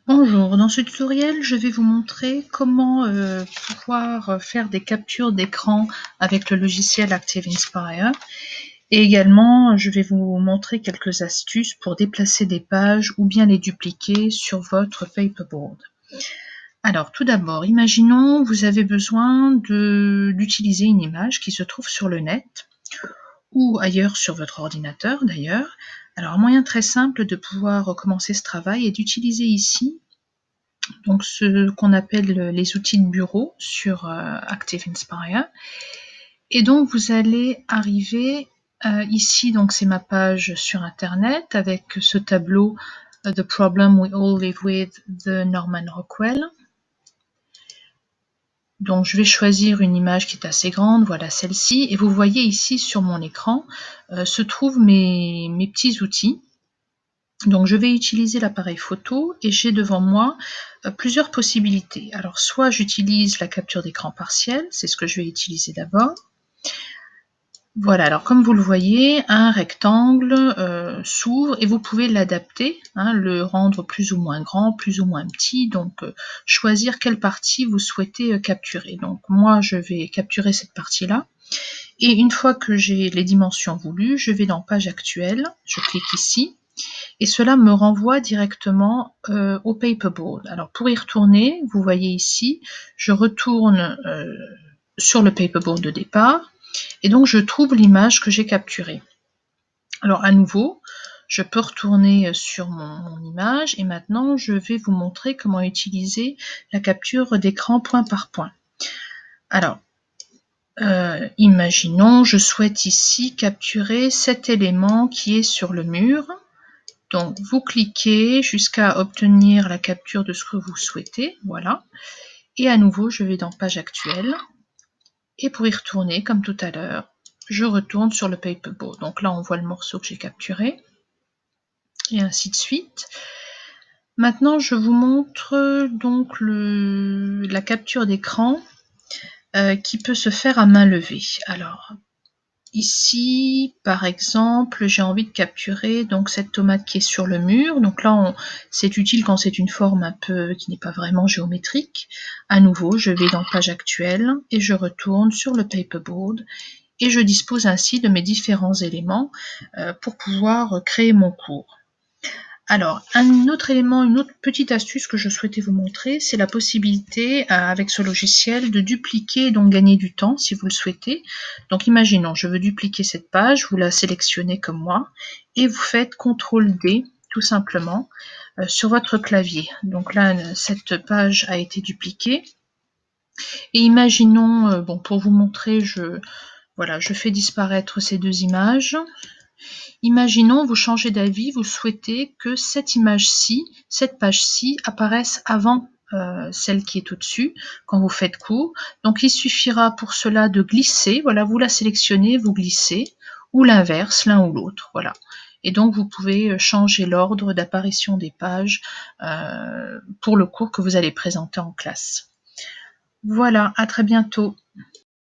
Bonjour, dans ce tutoriel, je vais vous montrer comment pouvoir faire des captures d'écran avec le logiciel Active Inspire. Et également, je vais vous montrer quelques astuces pour déplacer des pages ou bien les dupliquer sur votre paperboard. Alors, tout d'abord, imaginons vous avez besoin d'utiliser une image qui se trouve sur le net ou ailleurs sur votre ordinateur d'ailleurs. Alors, un moyen très simple de pouvoir commencer ce travail est d'utiliser ici donc ce qu'on appelle les outils de bureau sur Active Inspire. Et donc vous allez arriver ici, donc c'est ma page sur internet avec ce tableau The Problem We All Live With de Norman Rockwell. Donc je vais choisir une image qui est assez grande, voilà celle-ci, et vous voyez ici sur mon écran se trouvent mes petits outils. Donc je vais utiliser l'appareil photo et j'ai devant moi plusieurs possibilités. Alors soit j'utilise la capture d'écran partielle, c'est ce que je vais utiliser d'abord. Voilà, alors comme vous le voyez, un rectangle s'ouvre et vous pouvez l'adapter, le rendre plus ou moins grand, plus ou moins petit, donc choisir quelle partie vous souhaitez capturer. Donc moi je vais capturer cette partie-là. Et une fois que j'ai les dimensions voulues, je vais dans page actuelle, je clique ici, et cela me renvoie directement au paperboard. Alors pour y retourner, vous voyez ici, je retourne sur le paperboard de départ, et donc je trouve l'image que j'ai capturée. Alors à nouveau, je peux retourner sur mon image, et maintenant je vais vous montrer comment utiliser la capture d'écran point par point. Alors, imaginons, je souhaite ici capturer cet élément qui est sur le mur. Donc vous cliquez jusqu'à obtenir la capture de ce que vous souhaitez, voilà. Et à nouveau, je vais dans page actuelle. Et pour y retourner, comme tout à l'heure, je retourne sur le paperboard. Donc là, on voit le morceau que j'ai capturé. Et ainsi de suite. Maintenant, je vous montre donc la capture d'écran qui peut se faire à main levée. Alors, ici, par exemple, j'ai envie de capturer donc cette tomate qui est sur le mur. Donc là, c'est utile quand c'est une forme un peu qui n'est pas vraiment géométrique. À nouveau, je vais dans page actuelle et je retourne sur le paperboard et je dispose ainsi de mes différents éléments pour pouvoir créer mon cours. Alors, un autre élément, une autre petite astuce que je souhaitais vous montrer, c'est la possibilité, avec ce logiciel, de dupliquer et donc gagner du temps, si vous le souhaitez. Donc, imaginons, je veux dupliquer cette page, vous la sélectionnez comme moi, et vous faites CTRL-D, tout simplement, sur votre clavier. Donc là, cette page a été dupliquée. Et imaginons, bon, pour vous montrer, je fais disparaître ces deux images. Imaginons, vous changez d'avis, vous souhaitez que cette image-ci, cette page-ci apparaisse avant celle qui est au-dessus, quand vous faites court. Donc il suffira pour cela de glisser, voilà, vous la sélectionnez, vous glissez, ou l'inverse, l'un ou l'autre, voilà. Et donc vous pouvez changer l'ordre d'apparition des pages pour le cours que vous allez présenter en classe. Voilà, à très bientôt.